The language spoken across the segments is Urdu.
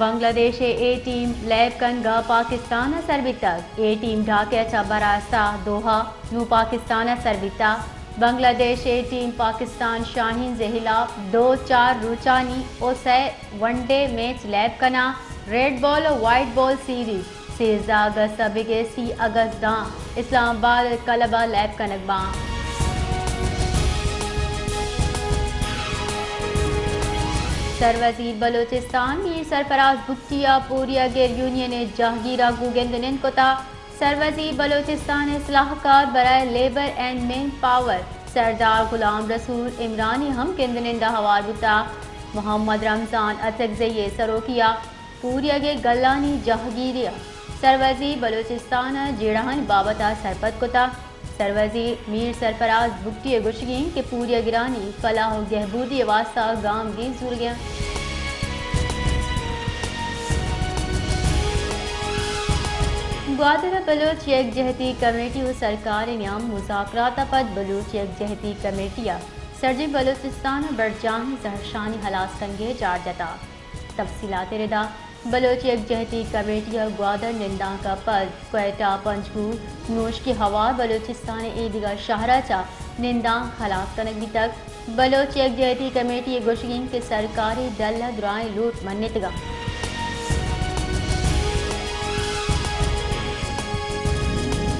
بنگلہ دیش اے ٹیم لیب کنگا پاکستان سربیتا اے ٹیم ڈھاکے چا براستہ دوحہ نو پاکستان سربیتا بنگلہ دیش اے ٹیم پاکستان شاہین خلاف 2-4 روچانی او سے ون ڈے میچ لیب کنا ریڈ بال و وائٹ بال سیریز 13 اگست بگے 30 اگست داں اسلام آباد کلبہ لیب کنک باں سروزیر بلوچستان میر سرفراز بھٹیا پوریا گیر یونین جہانگیرہ گوگندنن کتا سروزیر بلوچستان اصلاحکار برائے لیبر اینڈ مین پاور سردار غلام رسول عمرانی ہم کندنندہ حوال بتا محمد رمضان اتکزئی سروکیا پوریا گے گلانی جہانگیرہ سروزیر بلوچستان جیڑہن بابتا سرپت کتا سروزیر میر سرفراز بھٹی گشگین کہ پوریا گرانی فلاح و بہبودی واسطہ گام گی زور گیا گوادر بلوچ یک جہتی کمیٹی و سرکار نیام مذاکرات پد بلوچ یک جہتی کمیٹیا سرجی بلوچستان برجانی زہرشانی ہلاس کنگے جار جتا تفصیلات ردا بلوچ یک جہتی کمیٹی گوادر نندان کا پد کوئٹہ پنجگور نوش کی ہوا بلوچستان ایدگا شہرہ چا نندان خلاف کنک بھی تک بلوچ یک جہتی کمیٹی گوشگین کے سرکاری دلہ درائیں لوٹ منتگا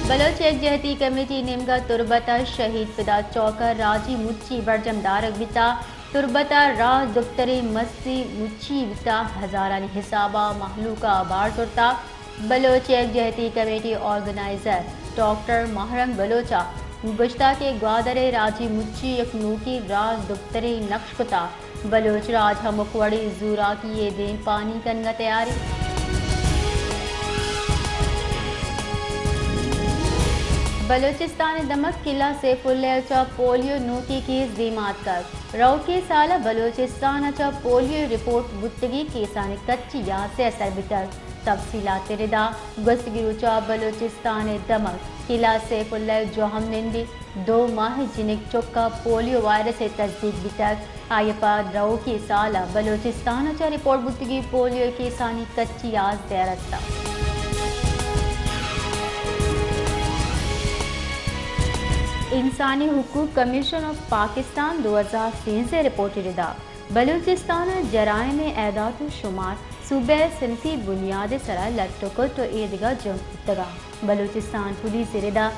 بلوچ یک جہتی کمیٹی نمگا تربتا شہید فدا چوکر راجی مچی برجم دارک بتا تربتا راج دفتری مستی مچی بتا ہزارانی حسابہ محلوکہ بار ترتا بلوچ یک جہتی کمیٹی آرگنائزر ڈاکٹر محرم بلوچا گشتہ کے گوادر راجی مچی یک نوکی راج دفتری نقش کتا بلوچ راج ہمکوڑی زورا کی یہ دین پانی کنگا تیاری بلوچستان دمک قلعہ سیف اللہ چا پولیو نوکی کیس دیمات کر رو کے سالہ بلوچستان چا پولیو رپورٹ بتگی کیسانی کچی یا سے اثر بتر تفصیلات ردا گستگیرو چا بلوچستان دمک قلعہ سیف اللہ جو ہم نندی 2 ماہ جنک چکا پولیو وائرس سے تصدیق بتر آئی پاد رو کے سالہ بلوچستان چا رپورٹ بتگی پولیو کیسانی کچی آز دیرستا انسانی حقوق کمیشن آف پاکستان 2003 سے رپورٹ ردا بلوچستان جرائم اعداد و شمار صوبہ صنفی بنیاد سرا لٹکٹ و ایدگا جمع بلوچستان پولیس ردا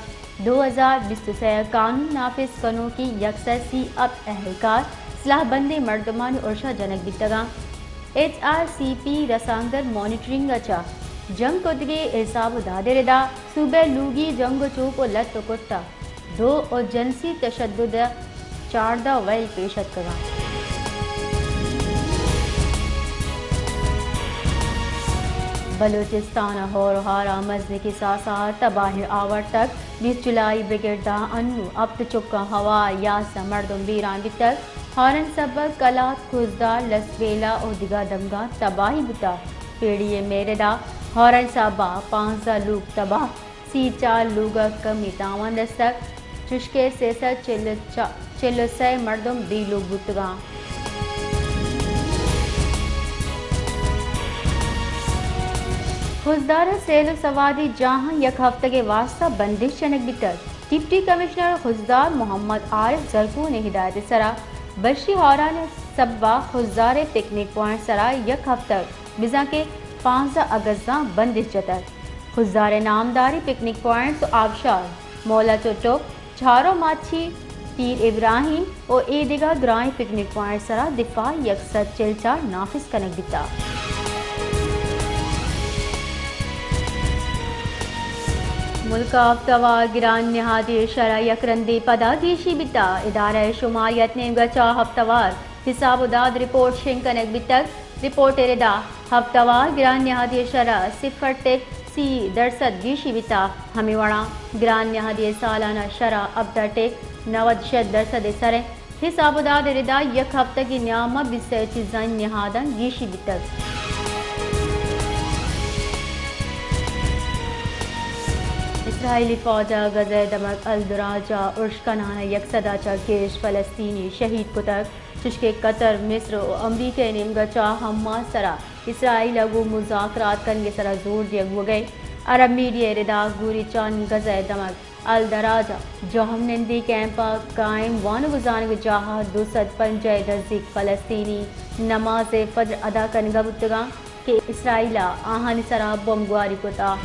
2023 قانون نافذ کنو کی یکسر سی اب اہلکار صلاح بندی مردمان ارشا جنک بتگا HRCP رسانگر مانیٹرنگ اچا جنگ کدگی حساب داد ردا صوبہ لوگی جنگ چوپ و لٹکٹا 2 اور جنسی تشدد 14 ویل پیشت کرا بلوچستان ہور ہارا مزنے کی ساسار تباہ آور تک 20 جولائی بگردہ انو اب چکا ہوا یاسا مردم بیران بتر ہارن سبق کلات کھزدار لسبیلا اور دگا دمگا تباہی بتا پیڑی میردا ہارن سابا 15 لوگ تباہ 4 لوگ کمی تاوان دستک چشکے سیسا 46 مردم 2 لوگ بتگا خزدار سیل و سوادی جہاں یک ہفتہ کے واسطہ بندش چنک بتر ڈپٹی کمشنر خزدار محمد عارف زرکو نے ہدایت سرا بشی ہوران سبا خزدار پکنک پوائنٹ سرا یک ہفتہ بزا کے 15 اگست بندش جتر خزدار نامداری پکنک پوائنٹ آبشار مولا چوٹو چھارو ماچھی پیر ابراہیم اور ایدگا درائیں پکنک پوائنٹ سرا دفاع یکسر چلچار نافذ کنک بتا ملک آفتوار گران نہادی شرح یکرندی پدا گیشی بتا ادارہ شماریت نے گچا ہفتوار حساب و داد رپورٹ شنکنک بتک رپورٹ ردا ہفتوار گران نہادی شرح 0.30% گیشی بتا ہمیں وڑا گران نہادی سالانہ شرح ابدا ٹیک 96% سرے حساب و داد ردا یک ہفتہ کی نیامہ بسے چیزان نہادن گیشی بتک اسرائیلی فوجہ غزہ دمک الدراجہ ارشکنانہ یکصدہ چا گیش فلسطینی شہید کتک چشکے قطر مصر و امریکہ نمگا چا حماس سرا اسرائیل اگو مذاکرات کرنے سرا زور دیا گئے عرب میڈیا ردا گوری چان غزہ دمک الدراجہ جوہم نندی کیمپا قائم وان گزان جاہا 250 نزدیک فلسطینی نماز فجر ادا کرنگا بتگا کہ اسرائیل آہانی سرا بمگواری کتا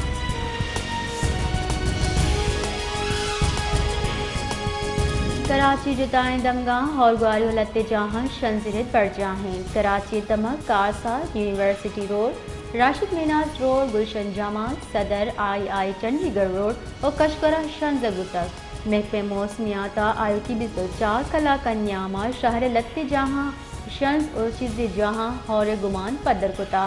کراچی جتائیں دمگاہ اور گواری لتے جہاں شنزرت پر جاہیں کراچی دمک کارسا University Road Rashid Minhas Road Gulshan جامع صدر آئی چنڈی گڑھ روڈ اور کشکرہ شنزگو تک محکمہ موسمیات آئی 24 کلا کنیاما شہر لتے جہاں شنز اور چیز جہاں اور گمان پدر کتا